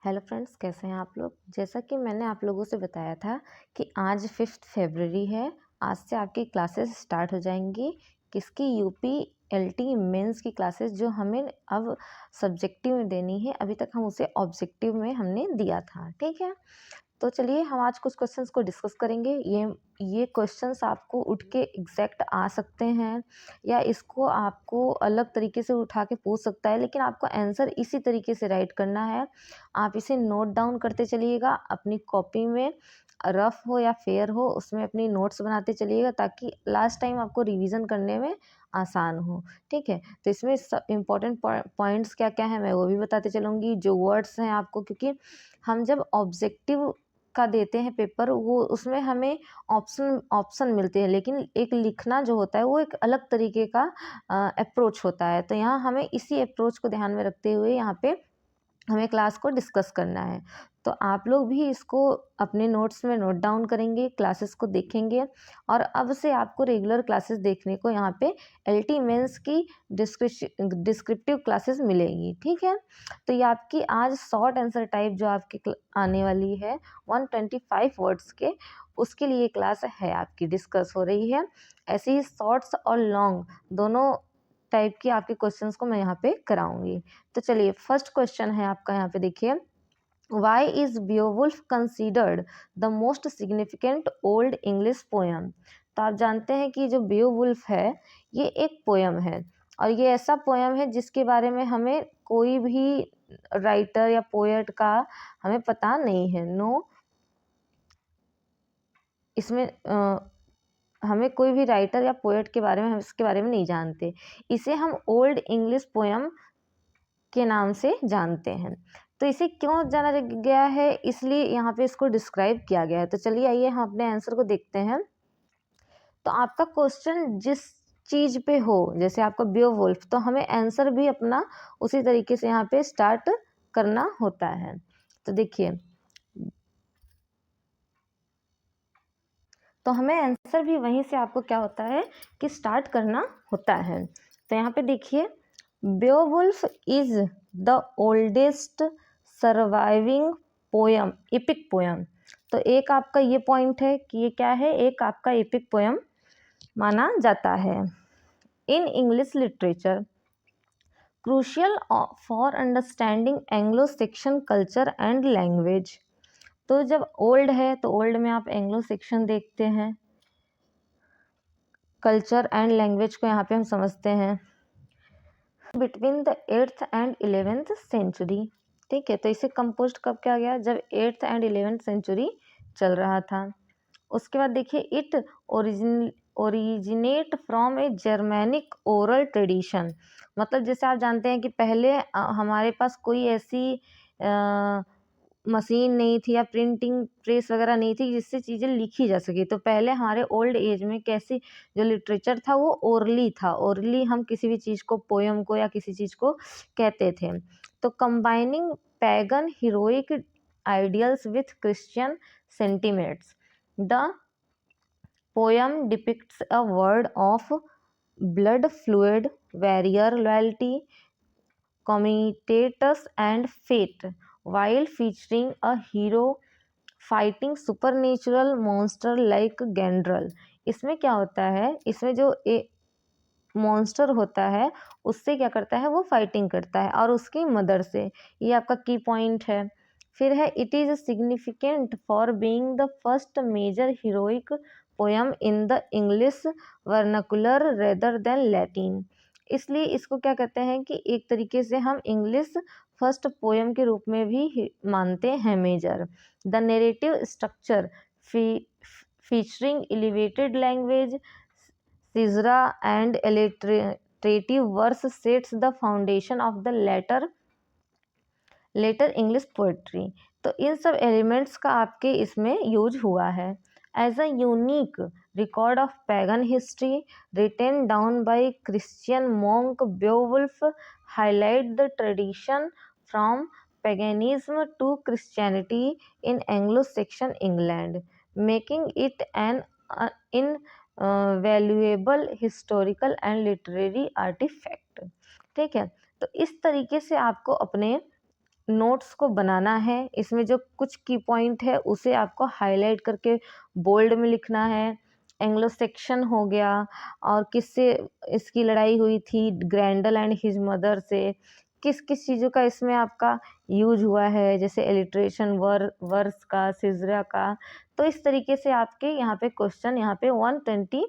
Hello friends, कैसे हैं आप लोग। जैसा कि मैंने आप लोगों से बताया था कि आज 5 फरवरी है। आज से आपकी क्लासेस स्टार्ट हो जाएंगी। किसकी? यूपी एलटी मेंस की क्लासेस, जो हमें अब सब्जेक्टिव में देनी है। अभी तक हम उसे ऑब्जेक्टिव में हमने दिया था, ठीक है। तो चलिए हम आज कुछ क्वेश्चंस को डिस्कस करेंगे। ये क्वेश्चंस आपको उठ के एग्जैक्ट आ सकते हैं या इसको आपको अलग तरीके से उठा के पूछ सकता है, लेकिन आपको आंसर इसी तरीके से राइट करना है। आप इसे नोट डाउन करते चलिएगा अपनी कॉपी में, रफ हो या फेयर हो, उसमें अपनी नोट्स बनाते चलिएगा ताकि लास्ट टाइम आपको रिवीजन करने में आसान हो, ठीक है। तो इसमें इम्पॉर्टेंट पॉइंट्स क्या क्या है मैं वो भी बताते चलूँगी, जो वर्ड्स हैं आपको, क्योंकि हम जब ऑब्जेक्टिव का देते हैं पेपर, वो उसमें हमें ऑप्शन मिलते हैं, लेकिन एक लिखना जो होता है वो एक अलग तरीके का अप्रोच होता है। तो यहाँ हमें इसी अप्रोच को ध्यान में रखते हुए यहाँ पे हमें क्लास को डिस्कस करना है। तो आप लोग भी इसको अपने नोट्स में नोट डाउन करेंगे, क्लासेस को देखेंगे, और अब से आपको रेगुलर क्लासेस देखने को यहाँ पे एलटी मेंस की डिस्क्रिप्टिव क्लासेस मिलेगी, ठीक है। तो ये आपकी आज शॉर्ट आंसर टाइप जो आपकी आने वाली है 125 वर्ड्स के, उसके लिए क्लास है आपकी, डिस्कस हो रही है। ऐसे ही शॉर्ट्स और लॉन्ग दोनों टाइप की आपके क्वेश्चंस को मैं यहाँ पे कराऊंगी। तो चलिए फर्स्ट क्वेश्चन है आपका, यहाँ पे देखिए, why is Beowulf considered the most significant Old English poem. तो आप जानते हैं कि जो बियोवुल्फ है ये एक पोयम है, और ये ऐसा पोयम है जिसके बारे में हमें कोई भी राइटर या पोएट का हमें पता नहीं है। नो, इसमें हमें कोई भी राइटर या पोएट के बारे में हम इसके बारे में नहीं जानते। इसे हम ओल्ड इंग्लिश पोयम के नाम से जानते हैं। तो इसे क्यों जाना गया है, इसलिए यहाँ पे इसको डिस्क्राइब किया गया है। तो चलिए आइए हम अपने आंसर को देखते हैं। तो आपका क्वेश्चन जिस चीज़ पे हो, जैसे आपका बियोवुल्फ, तो हमें आंसर भी अपना उसी तरीके से यहाँ पे स्टार्ट करना होता है। तो देखिए, तो हमें आंसर भी वहीं से आपको क्या होता है कि स्टार्ट करना होता है। तो यहाँ पे देखिए, Beowulf is the oldest surviving poem, epic poem. तो एक आपका ये पॉइंट है कि ये क्या है, एक आपका एपिक पोयम माना जाता है। In English literature crucial for understanding Anglo Saxon culture and language. तो जब ओल्ड है तो ओल्ड में आप एंग्लो सेक्शन देखते हैं, कल्चर एंड लैंग्वेज को यहाँ पे हम समझते हैं। Between the 8th and 11th century, ठीक है। तो इसे कंपोज कब किया गया, जब 8th एंड 11th सेंचुरी चल रहा था। उसके बाद देखिए, it originate from A Germanic oral tradition. मतलब जैसे आप जानते हैं कि पहले हमारे पास कोई ऐसी मशीन नहीं थी या प्रिंटिंग प्रेस वगैरह नहीं थी जिससे चीज़ें लिखी जा सके। तो पहले हमारे ओल्ड एज में कैसी जो लिटरेचर था वो ओरली था। ओरली हम किसी भी चीज़ को, पोयम को या किसी चीज़ को कहते थे। तो combining pagan heroic ideals with Christian sentiments, the poem depicts a world of blood fluid, warrior loyalty, comitatus and fate, while featuring a hero fighting supernatural monster like Gandral। इसमें क्या होता है, इसमें जो मॉन्स्टर होता है उससे क्या करता है, वो फाइटिंग करता है, और उसकी मदर से। ये आपका की पॉइंट है। फिर है, it is significant for being the first major heroic poem in the English vernacular rather than Latin. इसलिए इसको क्या कहते हैं कि एक तरीके से हम इंग्लिश फर्स्ट पोयम के रूप में भी मानते हैं major. The narrative structure featuring elevated language, Caesar and alliterative verse sets the foundation of the later English poetry। तो इन सब एलिमेंट्स का आपके इसमें यूज हुआ है। As a unique record of pagan history written down by Christian monk Beowulf highlight the tradition from paganism to Christianity in Anglo-Saxon England, making it an valuable historical and literary artifact, ठीक है। तो इस तरीके से आपको अपने notes को बनाना है। इसमें जो कुछ की पॉइंट है उसे आपको हाईलाइट करके बोल्ड में लिखना है। एंग्लो सेक्शन हो गया, और किससे इसकी लड़ाई हुई थी, ग्रैंडल एंड हिज मदर से, किस किस चीज़ों का इसमें आपका यूज हुआ है, जैसे एलिट्रेशन, वर्स का, सिजरा का। तो इस तरीके से आपके यहाँ पे क्वेश्चन यहाँ पे 125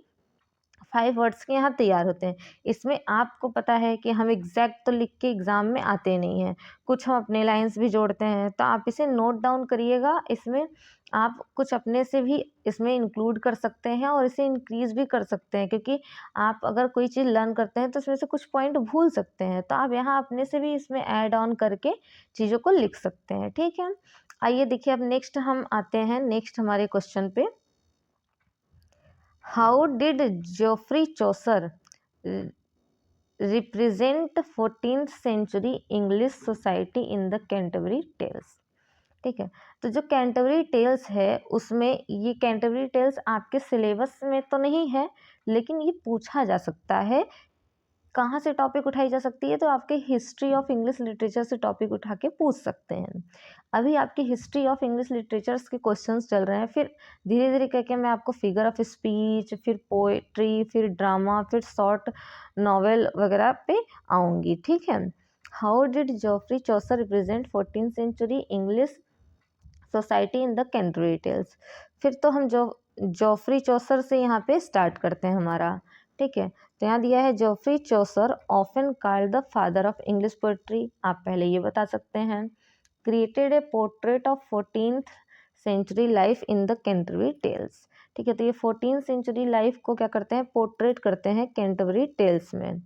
वर्ड्स के यहाँ तैयार होते हैं। इसमें आपको पता है कि हम एग्जैक्ट तो लिख के एग्ज़ाम में आते नहीं हैं, कुछ हम अपने लाइंस भी जोड़ते हैं, तो आप इसे नोट डाउन करिएगा। इसमें आप कुछ अपने से भी इसमें इंक्लूड कर सकते हैं और इसे इंक्रीज़ भी कर सकते हैं, क्योंकि आप अगर कोई चीज़ लर्न करते हैं तो उसमें से कुछ पॉइंट भूल सकते हैं, तो आप यहाँ अपने से भी इसमें ऐड ऑन करके चीज़ों को लिख सकते हैं। ठीक है, आइए देखिए, अब नेक्स्ट हम आते हैं नेक्स्ट हमारे क्वेश्चन पे। How did Geoffrey Chaucer represent 14th century English society in the Canterbury Tales? ठीक है, तो जो कैंटरबरी टेल्स है उसमें, ये कैंटरबरी टेल्स आपके सिलेबस में तो नहीं है, लेकिन ये पूछा जा सकता है। कहाँ से टॉपिक उठाई जा सकती है, तो आपके हिस्ट्री ऑफ इंग्लिश लिटरेचर से टॉपिक उठा के पूछ सकते हैं। अभी आपकी हिस्ट्री ऑफ इंग्लिश लिटरेचर्स के क्वेश्चंस चल रहे हैं, फिर धीरे धीरे करके मैं आपको फिगर ऑफ स्पीच, फिर पोएट्री, फिर ड्रामा, फिर शॉर्ट नॉवेल वगैरह पे आऊँगी। ठीक है, how did Geoffrey Chaucer represent 14th century English society in the Canterbury Tales? फिर तो हम जोफ्री चौसर से यहाँ पे स्टार्ट करते हैं हमारा। ठीक है, तो यहाँ दिया है Geoffrey Chaucer often called the father of English poetry. आप पहले ये बता सकते हैं। Created a portrait of 14th century life in the Canterbury Tales. ठीक है, तो ये 14th सेंचुरी लाइफ को क्या करते हैं, पोर्ट्रेट करते हैं कैंटरबरी टेल्स में।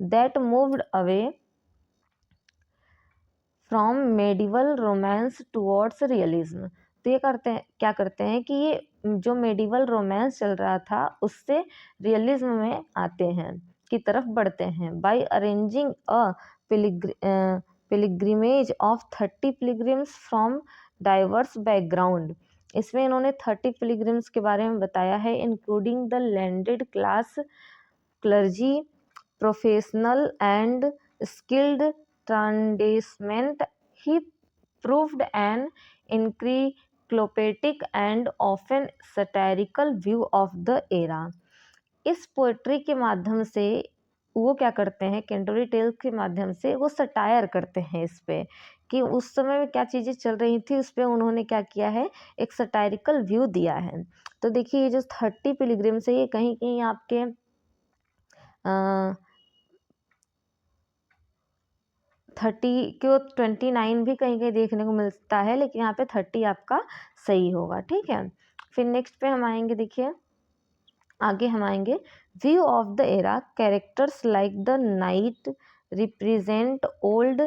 That moved away from medieval romance towards realism. तो ये क्या करते हैं कि ये जो मेडिवल रोमांस चल रहा था उससे रियलिज्म में आते हैं, की तरफ बढ़ते हैं। By arranging a pilgrimage of 30 pilgrims from diverse background. इसमें इन्होंने 30 पिलिग्रिम्स के बारे में बताया है, including the landed class, clergy, professional and skilled tradesmen. He proved an encyclopedic and often satirical view of the era. इस पोएट्री के माध्यम से वो क्या करते हैं, कैंटरबरी टेल्स के माध्यम से वो सटायर करते हैं इस पे कि उस समय में क्या चीज़ें चल रही थी, उस पर उन्होंने क्या किया है, एक सटायरिकल व्यू दिया है। तो देखिए, ये जो 30 पिलग्रिम्स है, ये कहीं कहीं आपके 30 को 29 भी कहीं कहीं देखने को मिलता है, लेकिन यहाँ पे 30 आपका सही होगा। ठीक है, फिर नेक्स्ट पे हम आएंगे। देखिए, आगे हम आएंगे, view of the era, characters like the knight represent old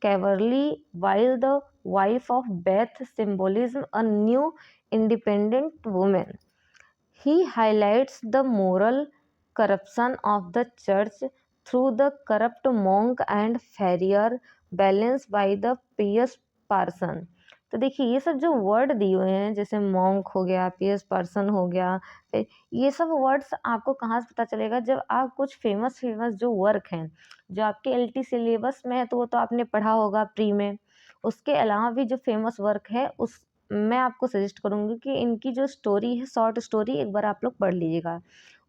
cavalry while the wife of Bath symbolism a new independent women. He highlights the moral corruption of the church through the corrupt monk and farrier, balanced by the pious person। तो देखिए, ये सब जो word दिए हुए हैं, जैसे monk हो गया, पियस पर्सन हो गया, फिर ये सब वर्ड्स आपको कहाँ से पता चलेगा, जब आप कुछ फेमस जो वर्क हैं जो आपके एलटी सिलेबस में है, तो वो तो आपने पढ़ा होगा प्री में। उसके अलावा भी जो फेमस वर्क है, उस मैं आपको सजेस्ट करूँगी कि इनकी जो स्टोरी है, शॉर्ट स्टोरी, एक बार आप लोग पढ़ लीजिएगा।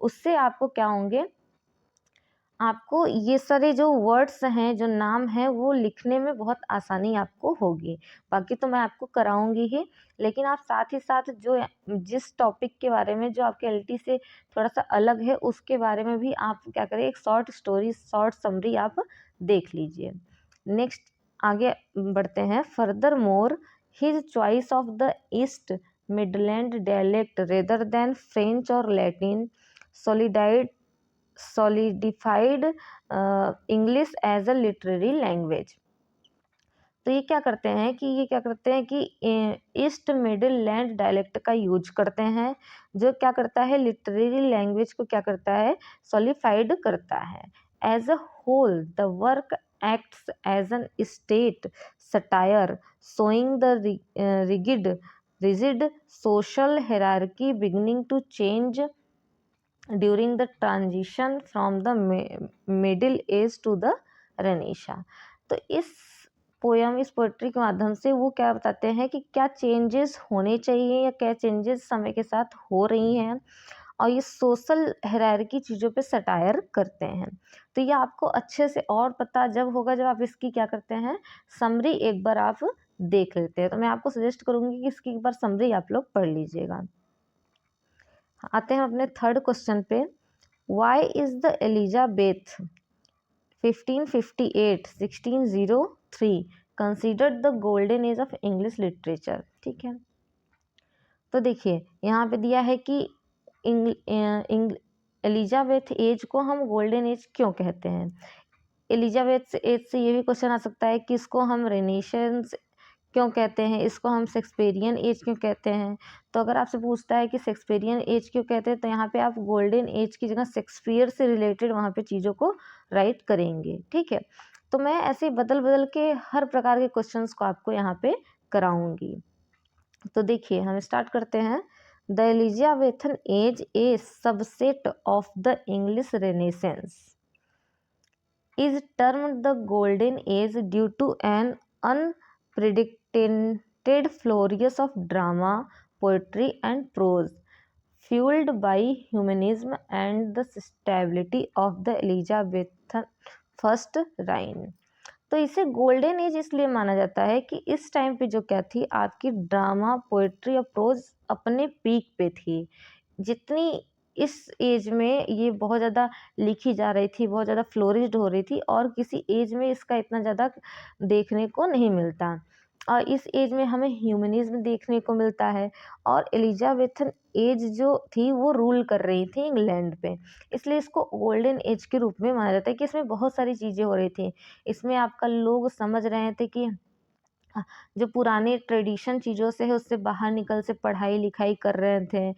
उससे आपको क्या होंगे, आपको ये सारे जो वर्ड्स हैं, जो नाम हैं, वो लिखने में बहुत आसानी आपको होगी। बाकी तो मैं आपको कराऊंगी ही, लेकिन आप साथ ही साथ जो जिस टॉपिक के बारे में जो आपके एलटी से थोड़ा सा अलग है, उसके बारे में भी आप क्या करें, एक शॉर्ट स्टोरी, शॉर्ट समरी आप देख लीजिए। नेक्स्ट आगे बढ़ते हैं। Furthermore, his choice of the East Midland dialect rather than French और Latin solidified English as a literary language. तो ये क्या करते हैं कि ईस्ट मिडिल लैंड डायलेक्ट का यूज करते हैं, जो क्या करता है, लिटरेरी लैंग्वेज को क्या करता है, सॉलिफाइड करता है। As a whole the work acts as an state satire showing the rigid social hierarchy beginning to change during the transition from the middle age to the Renaissance। तो इस poem, इस poetry के माध्यम से वो क्या बताते हैं कि क्या चेंजेस होने चाहिए या क्या चेंजेस समय के साथ हो रही हैं, और ये सोशल हायरार्की चीज़ों पे सटायर करते हैं। तो ये आपको अच्छे से और पता जब होगा जब आप इसकी क्या करते हैं, समरी एक बार आप देख लेते हैं। तो मैं आपको सजेस्ट करूँगी कि इसकी एक बार समरी आप लोग पढ़ लीजिएगा। आते हैं अपने थर्ड क्वेश्चन पे। Why is the Elizabeth 1558-1603 considered the golden age of English literature. ठीक है, तो देखिए यहाँ पे दिया है कि एलिजाबेथ एज को हम गोल्डन एज क्यों कहते हैं। एलिजाबेथ एज से ये भी क्वेश्चन आ सकता है कि इसको हम रेनेसेंस क्यों कहते हैं, इसको हम शेक्सपियरियन एज क्यों कहते हैं। तो अगर आपसे पूछता है कि शेक्सपियरियन एज क्यों कहते हैं, तो यहाँ पे आप गोल्डन एज की जगह शेक्सपियर से रिलेटेड वहाँ पे चीज़ों को राइट करेंगे। ठीक है, तो मैं ऐसे बदल बदल के हर प्रकार के क्वेश्चंस को आपको यहाँ पे कराऊंगी। तो देखिए हम स्टार्ट करते हैं। The Elizabethan age a subset of the English Renaissance is termed the golden age due to an unprecedented flourish of drama, poetry and prose, fueled by humanism and the stability of the Elizabethan first reign। तो इसे golden age इसलिए माना जाता है कि इस time पे जो क्या थी, आपकी ड्रामा, पोएट्री और प्रोज अपने पीक पे थी। जितनी इस एज में ये बहुत ज़्यादा लिखी जा रही थी, बहुत ज़्यादा फ्लोरिश्ड हो रही थी, और किसी एज में इसका इतना ज़्यादा देखने को नहीं मिलता। और इस एज में हमें ह्यूमनिज्म देखने को मिलता है, और एलिजाबेथन एज जो थी वो रूल कर रही थी इंग्लैंड पे, इसलिए इसको गोल्डन एज के रूप में माना जाता है कि इसमें बहुत सारी चीज़ें हो रही थी। इसमें आपका लोग समझ रहे थे कि जो पुराने ट्रेडिशन चीज़ों से है उससे बाहर निकल से पढ़ाई लिखाई कर रहे थे,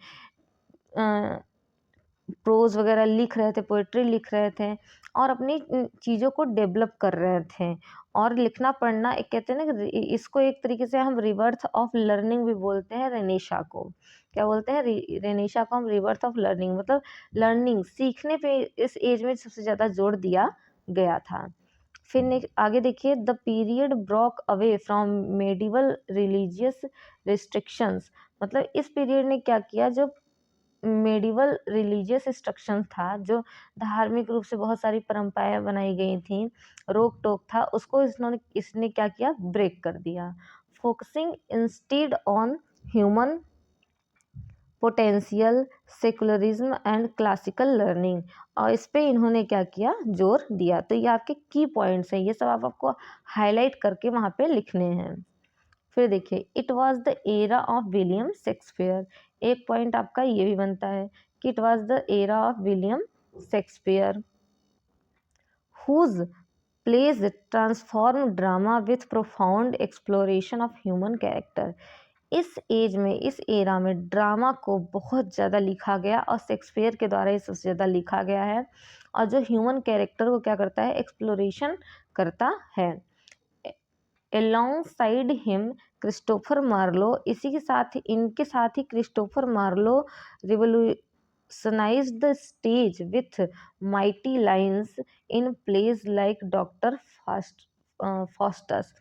प्रोज वगैरह लिख रहे थे, पोएट्री लिख रहे थे, और अपनी चीज़ों को डेवलप कर रहे थे। और लिखना पढ़ना एक कहते हैं ना, इसको एक तरीके से हम रिवर्थ ऑफ लर्निंग भी बोलते हैं। रेनेशा को क्या बोलते हैं, रेनेशा को हम रिवर्थ ऑफ लर्निंग, मतलब लर्निंग सीखने पे इस एज में सबसे ज़्यादा जोर दिया गया था। फिर आगे देखिए, the period broke away from medieval religious restrictions, मतलब इस पीरियड ने क्या किया, जो मेडिवल रिलीजियस इंस्ट्रक्शन था, जो धार्मिक रूप से बहुत सारी परंपराएं बनाई गई थी, रोक टोक था, उसको इसने क्या किया, ब्रेक कर दिया। Focusing instead on human potential, secularism and classical learning, और इस पे इन्होंने क्या किया, जोर दिया। तो ये आपके की पॉइंट्स हैं, ये सब आपको हाईलाइट करके वहाँ पे लिखने हैं। फिर देखिए, it was the era of William Shakespeare, एक पॉइंट आपका ये भी बनता है कि it was the era of William Shakespeare whose plays transform drama with profound exploration of human character. इस एज में, इस एरा में ड्रामा को बहुत ज़्यादा लिखा गया, और शेक्सपियर के द्वारा ये सबसे ज़्यादा लिखा गया है, और जो ह्यूमन कैरेक्टर को क्या करता है, एक्सप्लोरेशन करता है। Alongside him क्रिस्टोफर मार्लो, इसी के साथ ही, इनके साथ ही Christopher Marlowe revolutionized the stage with mighty lines in plays like Doctor Faustus.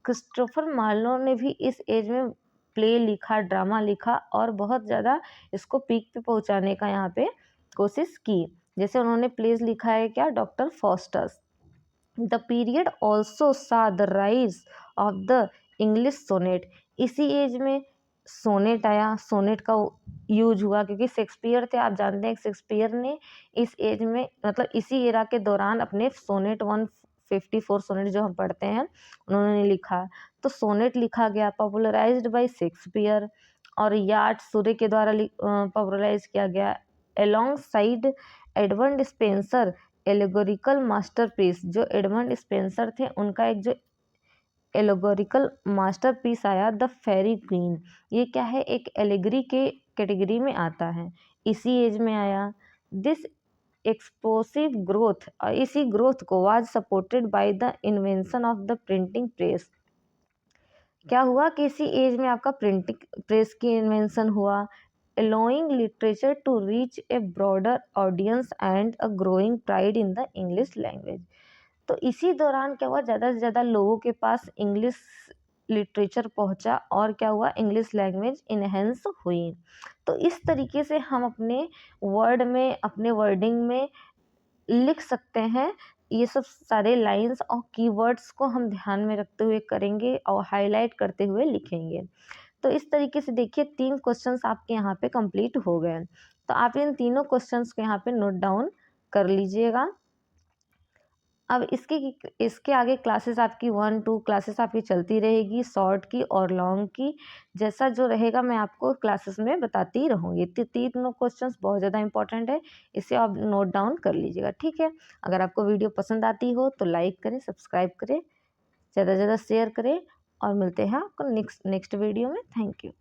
Christopher Marlowe ने भी इस एज में प्ले लिखा, ड्रामा लिखा, और बहुत ज़्यादा इसको पीक पे पहुंचाने का यहाँ पे कोशिश की। जैसे उन्होंने प्लेज लिखा है क्या, Doctor Faustus. The period also saw the rise of the English sonnet, इसी एज में सोनेट आया, सोनेट का यूज हुआ, क्योंकि शेक्सपियर थे, आप जानते हैं शेक्सपियर ने इस एज में, मतलब इसी एरा के दौरान अपने सोनेट 154 सोनेट जो हम पढ़ते हैं उन्होंने लिखा। तो सोनेट लिखा गया, पॉपुलराइज्ड बाय शेक्सपियर, और यार्ड सूर्य के द्वारा पॉपुलराइज किया गया। Along side Edward Spencer allegorical masterpiece, जो एडमंड स्पेंसर थे उनका एक जो एलेगोरिकल मास्टरपीस आया, द फेरी क्वीन, ये क्या है, एक एलेगरी के कैटेगरी में आता है, इसी एज में आया। दिस एक्सप्लोसिव ग्रोथ, इसी ग्रोथ को was supported by the invention of the printing press. क्या हुआ कि इसी एज में आपका प्रिंटिंग प्रेस की इन्वेंशन हुआ, allowing literature to reach a broader audience and a growing pride in the English language। तो इसी दौरान क्या हुआ, ज़्यादा से ज़्यादा लोगों के पास इंग्लिश लिटरेचर पहुंचा और क्या हुआ, इंग्लिश लैंग्वेज इनहेंस हुई। तो इस तरीके से हम अपने वर्ड में, अपने वर्डिंग में लिख सकते हैं। ये सब सारे लाइंस और कीवर्ड्स को हम ध्यान में रखते हुए करेंगे और हाईलाइट करते हुए लिखेंगे। तो इस तरीके से देखिए 3 क्वेश्चंस आपके यहाँ पे कंप्लीट हो गए। तो आप इन तीनों क्वेश्चंस को यहाँ पे नोट डाउन कर लीजिएगा। अब इसके आगे क्लासेस आपकी 1-2 क्लासेस आपकी चलती रहेगी, शॉर्ट की और लॉन्ग की। जैसा जो रहेगा मैं आपको क्लासेस में बताती रहूँगी। तो तीनों क्वेश्चंस बहुत ज़्यादा इंपॉर्टेंट है, इसे आप नोट डाउन कर लीजिएगा, ठीक है। अगर आपको वीडियो पसंद आती हो तो लाइक करें, सब्सक्राइब करें, ज़्यादा से ज़्यादा शेयर करें और मिलते हैं आपको नेक्स्ट वीडियो में। Thank you.